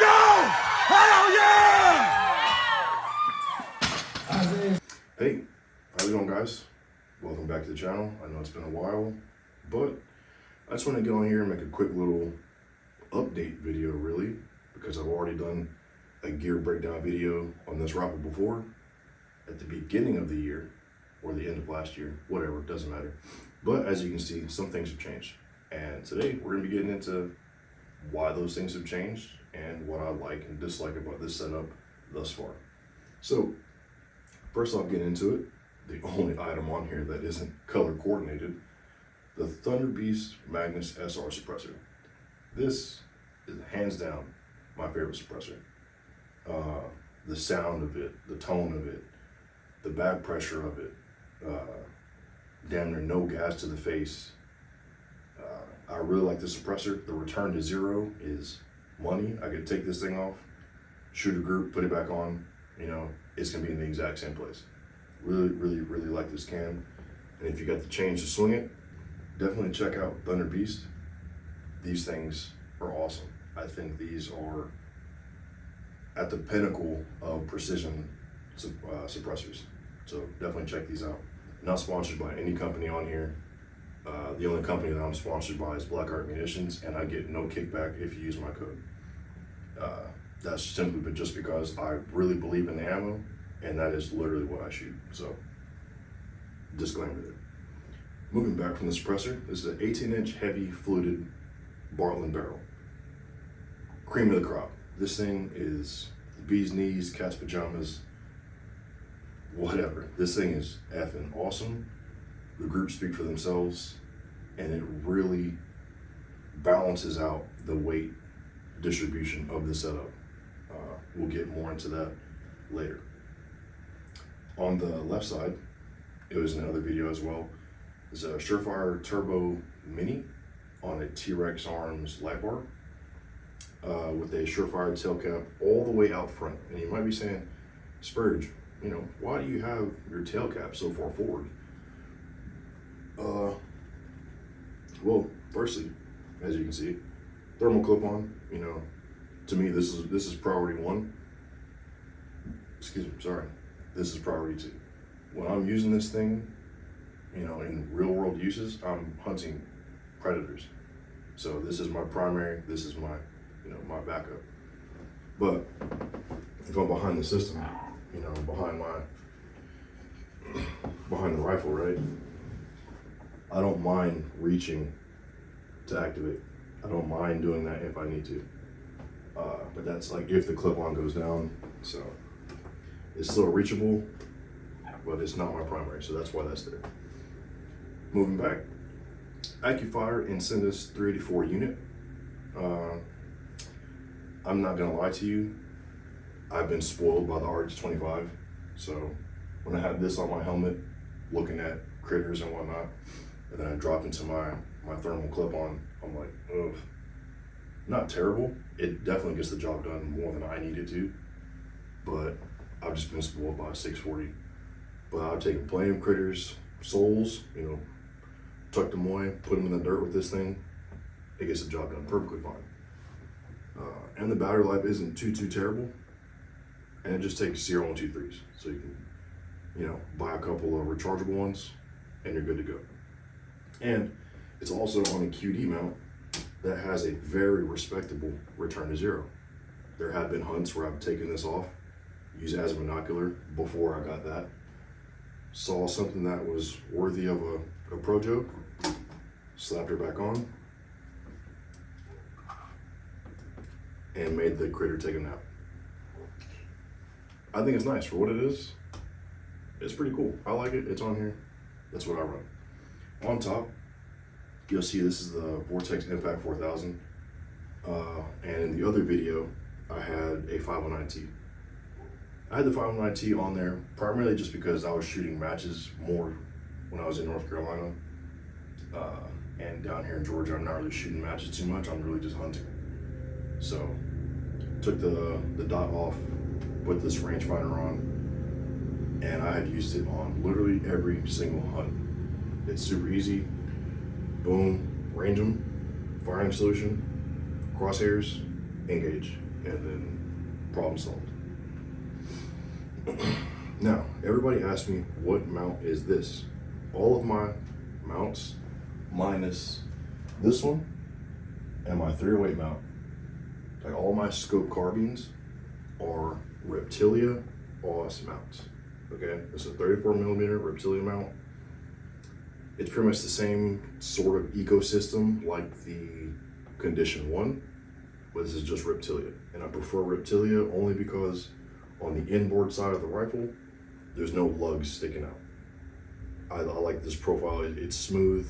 go! Hell yeah! Hey, how's it going, guys? Welcome back to the channel. I know it's been a while, but I just want to get on here and make a quick little update video, really, because I've already done a gear breakdown video on this rocket before at the beginning of the year or the end of last year, whatever, it doesn't matter. But as you can see, some things have changed. And today we're going to be getting into why those things have changed and what I like and dislike about this setup thus far. So first I'll get into it. The only item on here that isn't color coordinated, the Thunder Beast Magnus SR suppressor. This is hands down my favorite suppressor. The sound of it, the tone of it, the back pressure of it, damn near no gas to the face. I really like the suppressor. The return to zero is money. I could take this thing off, shoot a group, put it back on, you know, it's gonna be in the exact same place. Really like this cam. And if you got the change to swing it, definitely check out Thunder Beast. These things are awesome. I think these are at the pinnacle of precision suppressors. So definitely check these out. Not sponsored by any company on here. The only company that I'm sponsored by is Black Art Munitions, and I get no kickback if you use my code. That's simply just because I really believe in the ammo, and that is literally what I shoot. So, disclaimer there. Moving back from the suppressor, this is an 18-inch heavy fluted Bartlein barrel. Cream of the crop. This thing is the bee's knees, cat's pajamas, whatever. This thing is effing awesome. The groups speak for themselves, and it really balances out the weight distribution of the setup. We'll get more into that later. On the left side, it was in another video as well, is a Surefire Turbo Mini on a T-Rex Arms light bar with a Surefire tail cap all the way out front. And you might be saying, Spurge, you know, why do you have your tail cap so far forward? Well, firstly, as you can see, thermal clip-on. You know, to me, this is priority one. Excuse me, sorry. This is priority two. When I'm using this thing, you know, in real-world uses, I'm hunting predators. So this is my primary. This is my, you know, my backup. But if I'm behind the system, you know, behind the rifle, right? I don't mind reaching to activate. I don't mind doing that if I need to. But that's like if the clip-on goes down. So it's still reachable, but it's not my primary. So that's why that's there. Moving back, AccuFire Incendus 384 unit. I'm not gonna lie to you. I've been spoiled by the RH25. So when I had this on my helmet, looking at critters and whatnot, and then I drop into my thermal clip-on, I'm like, ugh. Not terrible. It definitely gets the job done more than I need it to, but I've just been spoiled by a 640. But I've taken plenty of critters, souls, you know, tucked them away, put them in the dirt with this thing. It gets the job done perfectly fine. And the battery life isn't too terrible. And it just takes 0.123s. So you can, you know, buy a couple of rechargeable ones and you're good to go. And it's also on a QD mount that has a very respectable return to zero. There have been hunts where I've taken this off, used it as a binocular before I got that. Saw something that was worthy of a pro joke, slapped her back on, and made the critter take a nap. I think it's nice for what it is. It's pretty cool. I like it. It's on here. That's what I run. On top, you'll see this is the Vortex Impact 4000. And in the other video, I had a 509T. I had the 509T on there primarily just because I was shooting matches more when I was in North Carolina. And down here in Georgia, I'm not really shooting matches too much. I'm really just hunting. So, took the dot off, put this rangefinder on, and I had used it on literally every single hunt. It's super easy. Boom, range them, firing solution, crosshairs, engage. and then problem solved. Now, everybody asks me, what mount is this? All of my mounts, minus this one and my 308 mount, like all my scope carbines, are Reptilia OS mounts. Okay, it's a 34mm Reptilia mount. It's pretty much the same sort of ecosystem like the Condition 1, but this is just Reptilia. And I prefer Reptilia only because on the inboard side of the rifle, there's no lugs sticking out. I like this profile. It's smooth.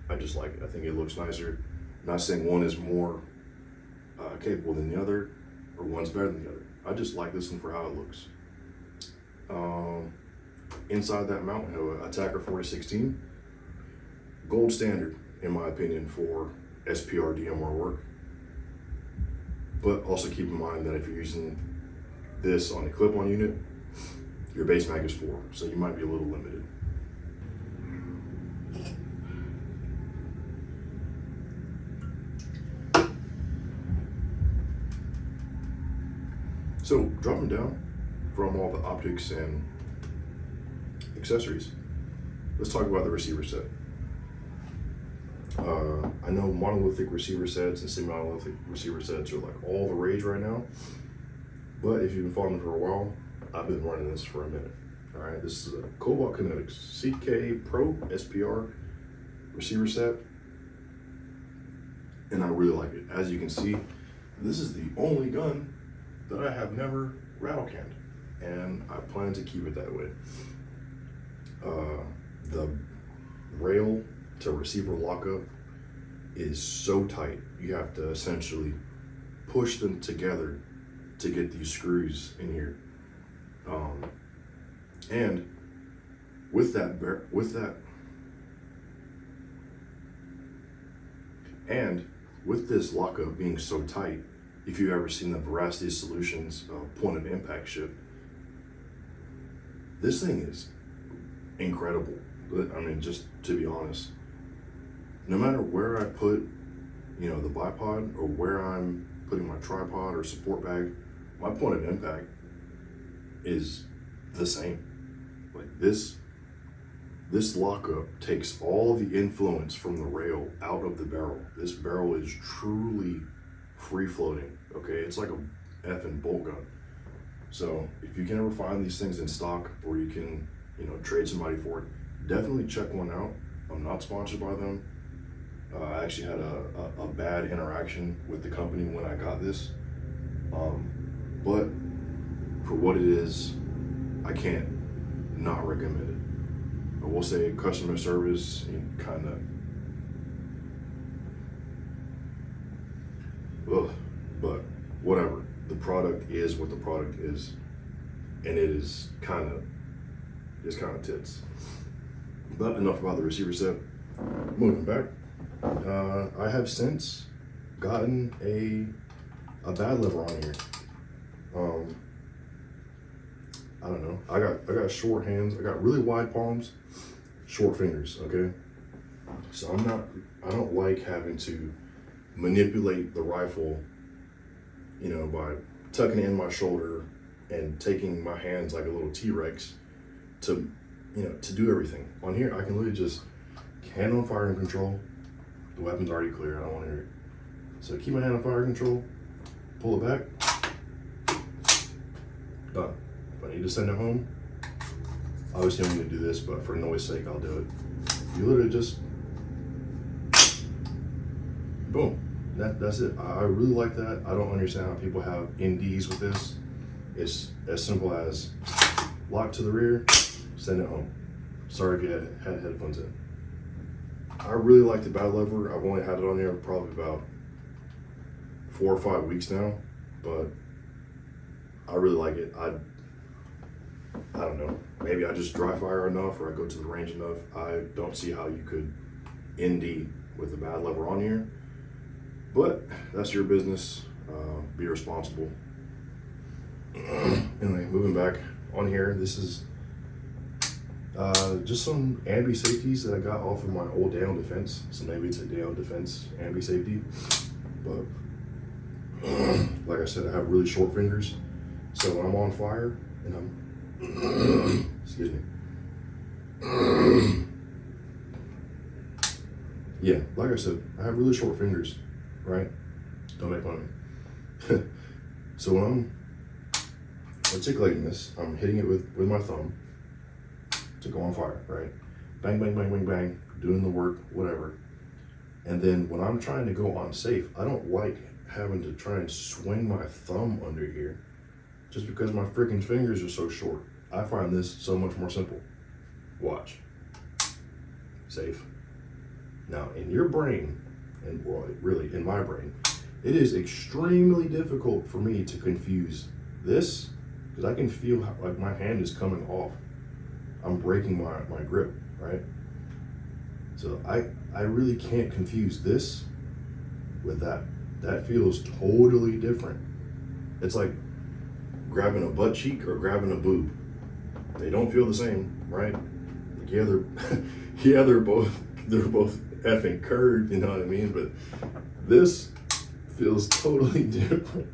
I just like it. I think it looks nicer. I'm not saying one is more capable than the other, or one's better than the other. I just like this one for how it looks. Inside that mount, we have an Attacker 4016. Gold standard, in my opinion, for SPR DMR work. But also keep in mind that if you're using this on the clip-on unit, your base mag is 4, so you might be a little limited. So dropping down from all the optics and accessories, let's talk about the receiver set. I know monolithic receiver sets and semi-monolithic receiver sets are like all the rage right now, but if you've been following me for a while, I've been running this for a minute. All right, this is a Cobalt Kinetics CK Pro SPR receiver set, and I really like it. As you can see, this is the only gun that I have never rattle canned, and I plan to keep it that way. The rail to receiver lockup is so tight, you have to essentially push them together to get these screws in here. And with this lockup being so tight, if you've ever seen the Veracity Solutions point of impact shift, this thing is incredible. I mean, just to be honest, no matter where I put, the bipod, or where I'm putting my tripod or support bag, my point of impact is the same. Like this lockup takes all the influence from the rail out of the barrel. This barrel is truly free floating. Okay, it's like a effing bolt gun. So if you can ever find these things in stock, or you can, trade somebody for it, definitely check one out. I'm not sponsored by them. I actually had a bad interaction with the company when I got this. But for what it is, I can't not recommend it. I will say customer service, kind of, but whatever. The product is what the product is, and it is kind of tits. But enough about the receiver set. Moving back, I have since gotten a bad lever on here. I don't know. I got short hands. I got really wide palms, short fingers. Okay, so I don't like having to manipulate the rifle, by tucking it in my shoulder and taking my hands like a little T-Rex to do everything. On here, I can literally just hand on fire control. The weapon's already clear. I don't want to hear it. So keep my hand on fire control, pull it back, done. If I need to send it home, obviously I'm going to do this, but for noise sake, I'll do it. You literally just, boom. That's it. I really like that. I don't understand how people have NDs with this. It's as simple as lock to the rear, send it home. Sorry if you had headphones in. I really like the bad lever. I've only had it on there probably about 4 or 5 weeks now, but I really like it. I don't know. Maybe I just dry fire enough, or I go to the range enough. I don't see how you could ND with the bad lever on here. But that's your business. Be responsible. Anyway, moving back on here, this is just some ambi safeties that I got off of my old Down Defense. So maybe it's a Down Defense ambi safety. But like I said, I have really short fingers. So when I'm on fire and I'm, excuse me. Yeah, like I said, I have really short fingers, right? Don't make fun of me. So when I'm articulating this, I'm hitting it with my thumb to go on fire, right? Bang, bang, bang, bang, bang, doing the work, whatever. And then when I'm trying to go on safe, I don't like having to try and swing my thumb under here just because my freaking fingers are so short. I find this so much more simple. Watch. Safe. Now, in your brain, and well, really in my brain, it is extremely difficult for me to confuse this because I can feel how, like my hand is coming off. I'm breaking my grip, right? So I really can't confuse this with that. That feels totally different. It's like grabbing a butt cheek or grabbing a boob. They don't feel the same, right? Like, yeah, they're both effing curved, you know what I mean? But this feels totally different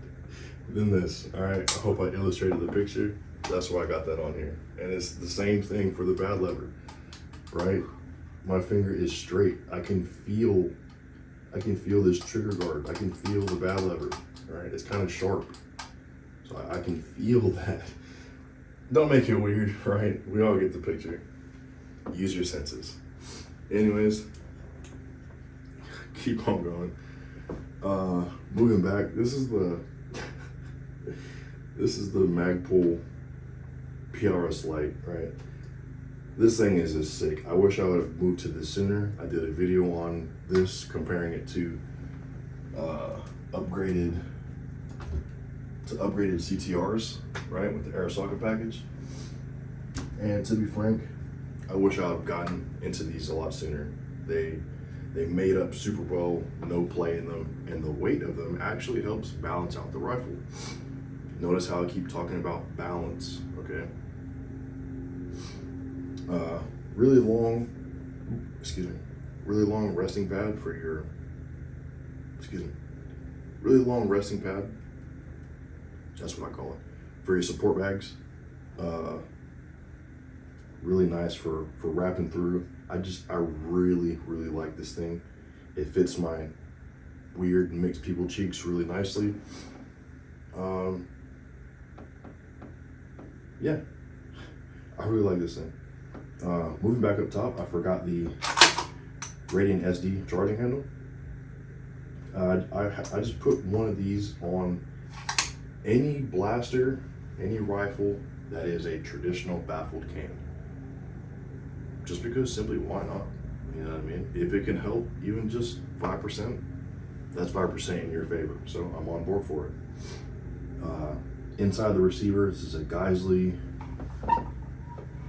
than this. All right, I hope I illustrated the picture. That's why I got that on here. And it's the same thing for the bad lever, right? My finger is straight. I can feel this trigger guard. I can feel the bad lever, right? It's kind of sharp. So I can feel that. Don't make it weird, right? We all get the picture. Use your senses. Anyways, keep on going. Moving back, this is the Magpul PRS Lite, right? This thing is just sick. I wish I would have moved to this sooner. I did a video on this, comparing it to upgraded CTRs, right, with the air socket package. And to be frank, I wish I would have gotten into these a lot sooner. They made up super well, no play in them, and the weight of them actually helps balance out the rifle. Notice how I keep talking about balance, okay? Really long resting pad for your, really long resting pad, that's what I call it, for your support bags. Really nice for wrapping through. I really like this thing. It fits my weird mixed people cheeks really nicely. Yeah, I really like this thing. Moving back up top, I forgot the Radiant SD charging handle. I just put one of these on any blaster, any rifle that is a traditional baffled can. Just because, simply, why not? You know what I mean? If it can help even just 5%, that's 5% in your favor. So I'm on board for it. Inside the receiver, this is a Geisley.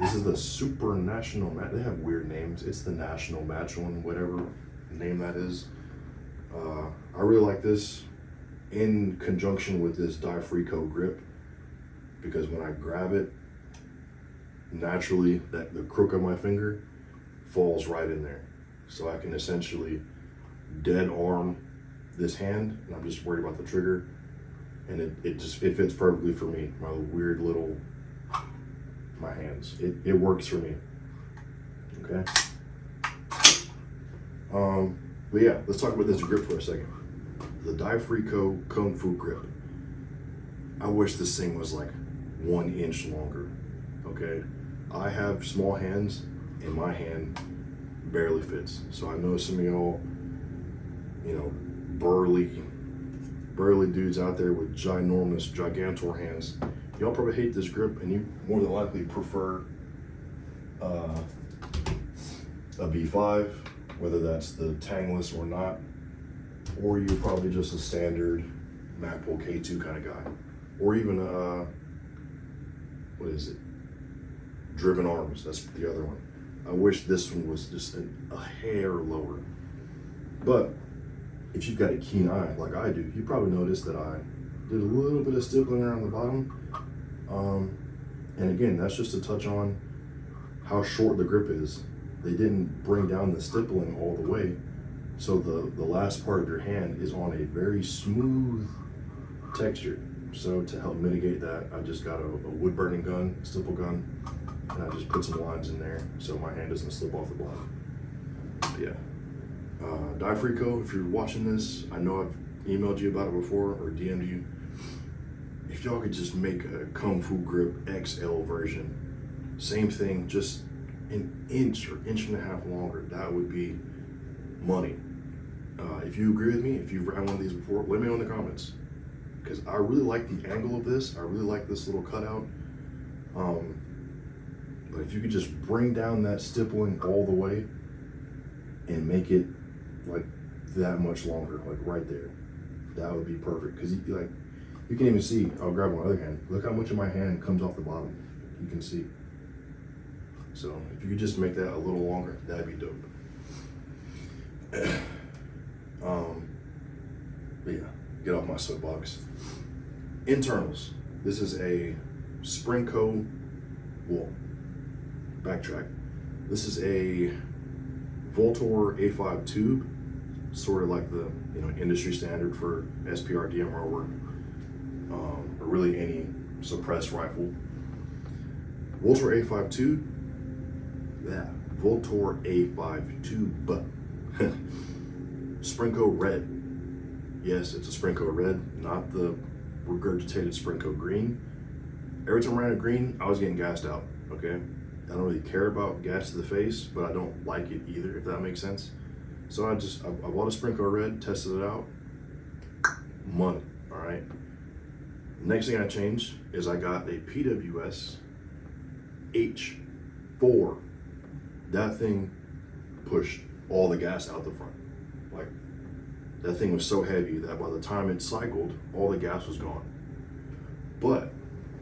This is the Super National Match. They have weird names. It's the National Match one, whatever name that is. I really like this in conjunction with this Di-Frico grip, because when I grab it, naturally the crook of my finger falls right in there. So I can essentially dead arm this hand, and I'm just worried about the trigger. And it fits perfectly for me. My weird little, my hands. It works for me. Okay. But yeah, let's talk about this grip for a second. The Di-Frico Kung Fu grip. I wish this thing was like 1 inch longer. Okay. I have small hands, and my hand barely fits. So I know some of y'all, you know, burly dudes out there with ginormous, gigantor hands. Y'all probably hate this grip, and you more than likely prefer a B5, whether that's the tangless or not, or you're probably just a standard Magpul K2 kind of guy, or even what is it? Driven arms. That's the other one. I wish this one was just a hair lower, but if you've got a keen eye like I do, you probably noticed that I did a little bit of stippling around the bottom. And again, that's just to touch on how short the grip is. They didn't bring down the stippling all the way, so the last part of your hand is on a very smooth textured. So to help mitigate that, I just got a wood burning gun, stipple gun, and I just put some lines in there so my hand doesn't slip off the bottom. But yeah. Diefrico, if you're watching this, I know I've emailed you about it before or DM'd you. If y'all could just make a Kung Fu Grip XL version, same thing, just an inch or inch and a half longer, that would be money. If you agree with me, if you've ran one of these before, let me know in the comments. Because I really like the angle of this. I really like this little cutout. But if you could just bring down that stippling all the way and make it like that much longer, like right there, that would be perfect. Because you can even see, I'll grab my other hand. Look how much of my hand comes off the bottom. You can see. So if you could just make that a little longer, that'd be dope. But yeah, get off my soapbox. Internals. This is a Sprinco, well, backtrack. This is a Voltor A5 tube, sort of like the industry standard for SPR DMR work, or really any suppressed rifle. Voltor A5 tube, yeah, Voltor A5 tube. Sprinco red. Yes, it's a Sprinco red, not the regurgitated Sprinco green. Every time I ran a green, I was getting gassed out, okay? I don't really care about gas to the face, but I don't like it either, if that makes sense. So I bought a Sprinco red, tested it out, money, all right? Next thing I changed is I got a PWS H4. That thing pushed all the gas out the front. Like, that thing was so heavy that by the time it cycled, all the gas was gone. But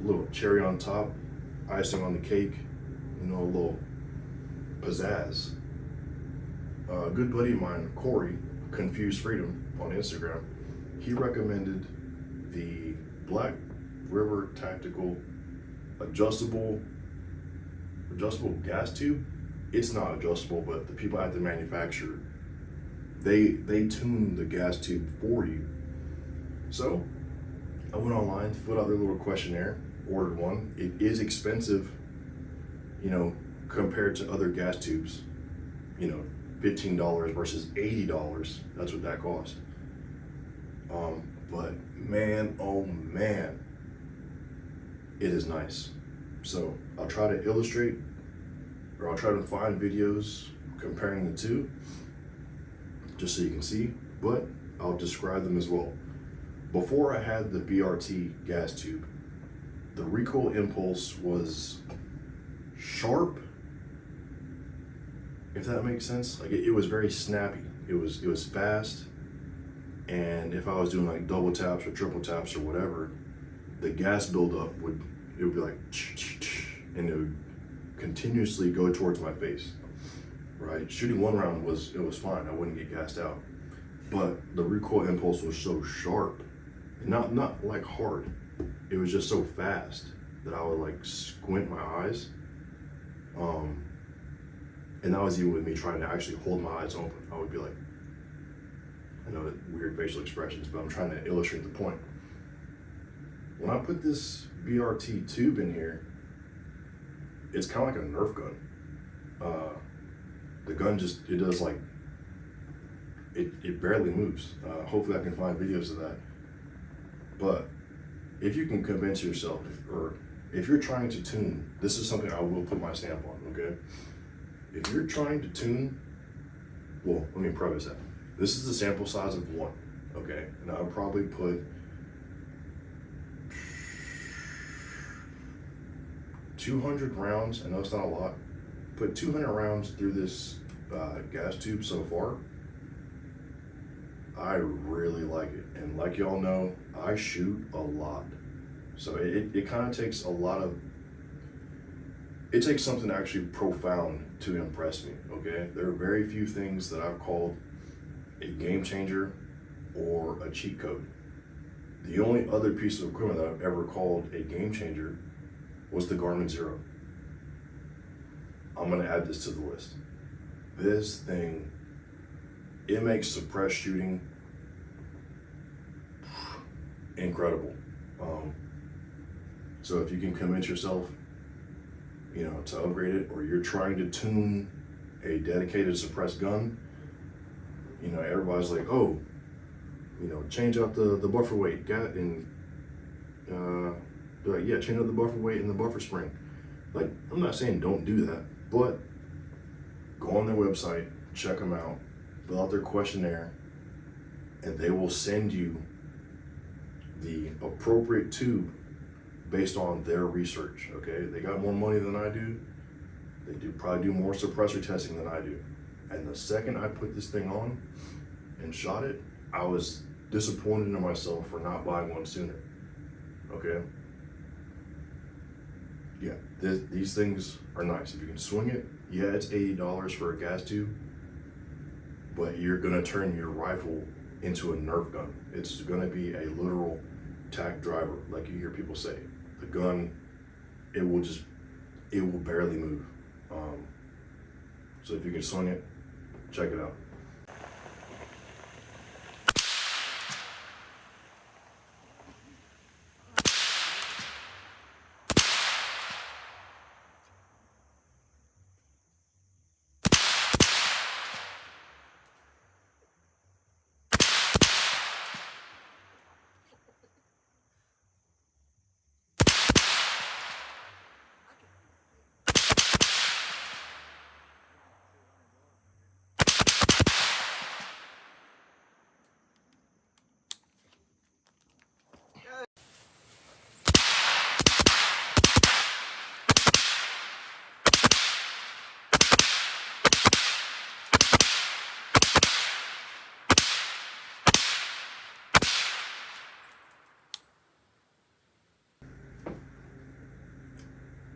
a little cherry on top, icing on the cake, a little pizzazz. A good buddy of mine, Corey, Confused Freedom on Instagram, he recommended the Black River Tactical adjustable gas tube. It's not adjustable, but the people at the manufacturer, they tune the gas tube for you. So I went online, filled out their little questionnaire, ordered one. It is expensive, compared to other gas tubes. $15 versus $80. That's what that cost. But man, oh man, it is nice. So I'll try to illustrate, or I'll try to find videos comparing the two, just so you can see, but I'll describe them as well. Before I had the BRT gas tube, the recoil impulse was sharp, if that makes sense. Like it was very snappy. It was fast, and if I was doing like double taps or triple taps or whatever, the gas buildup would be like, and it would continuously go towards my face. Right, shooting one round was fine. I wouldn't get gassed out, but the recoil impulse was so sharp, not like hard. It was just so fast that I would like squint my eyes. And that was even with me trying to actually hold my eyes open. I would be like, I know that weird facial expressions, but I'm trying to illustrate the point. When I put this BRT tube in here, it's kind of like a Nerf gun. The gun it does like, it barely moves. Hopefully I can find videos of that. But if you can convince yourself, or if you're trying to tune, this is something I will put my stamp on, okay? If you're trying to tune, well, let me preface that. This is the sample size of one, okay? And I'll probably put 200 rounds, I know it's not a lot, put 200 rounds through this gas tube so far. I really like it. And like y'all know, I shoot a lot. So it kind of takes it takes something actually profound to impress me, okay? There are very few things that I've called a game changer or a cheat code. The only other piece of equipment that I've ever called a game changer was the Garmin Zero. I'm gonna add this to the list. This thing, it makes suppressed shooting incredible. So if you can convince yourself, you know, to upgrade it, or you're trying to tune a dedicated suppressed gun, you know, everybody's like, oh, you know, change out the buffer weight, they're like, yeah, change out the buffer weight and the buffer spring. Like, I'm not saying don't do that, but go on their website, check them out, fill out their questionnaire, and they will send you the appropriate tube based on their research. Okay, they got more money than I do. They probably do more suppressor testing than I do. And the second I put this thing on and shot it, I was disappointed in myself for not buying one sooner. Okay. Yeah, these things are nice. If you can swing it, yeah, it's $80 for a gas tube, but you're gonna turn your rifle into a Nerf gun. It's gonna be a literal tack driver, like you hear people say. The gun, it will barely move. So if you can swing it, check it out.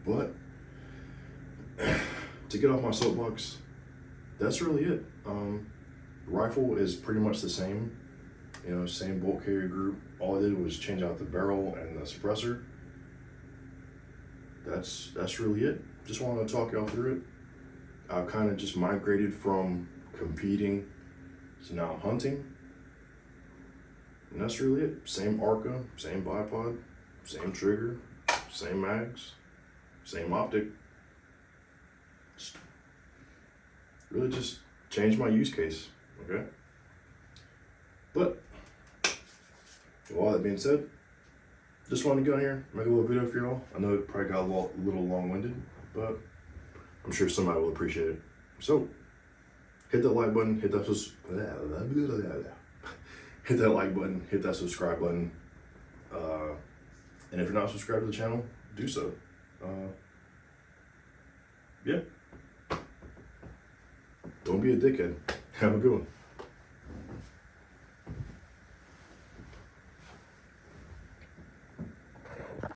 But to get off my soapbox, that's really it. The rifle is pretty much the same, you know, same bolt carrier group. All I did was change out the barrel and the suppressor. That's really it. Just wanted to talk y'all through it. I've kind of just migrated from competing to now hunting. And that's really it. Same ARCA, same bipod, same trigger, same mags, same optic. Really just changed my use case, okay? But with all that being said, just wanted to go in here, make a little video for y'all. I know it probably got a little long-winded, but I'm sure somebody will appreciate it. So, hit that like button, hit that hit that like button, hit that subscribe button. And if you're not subscribed to the channel, do so. Yeah. Don't be a dickhead. Have a good one.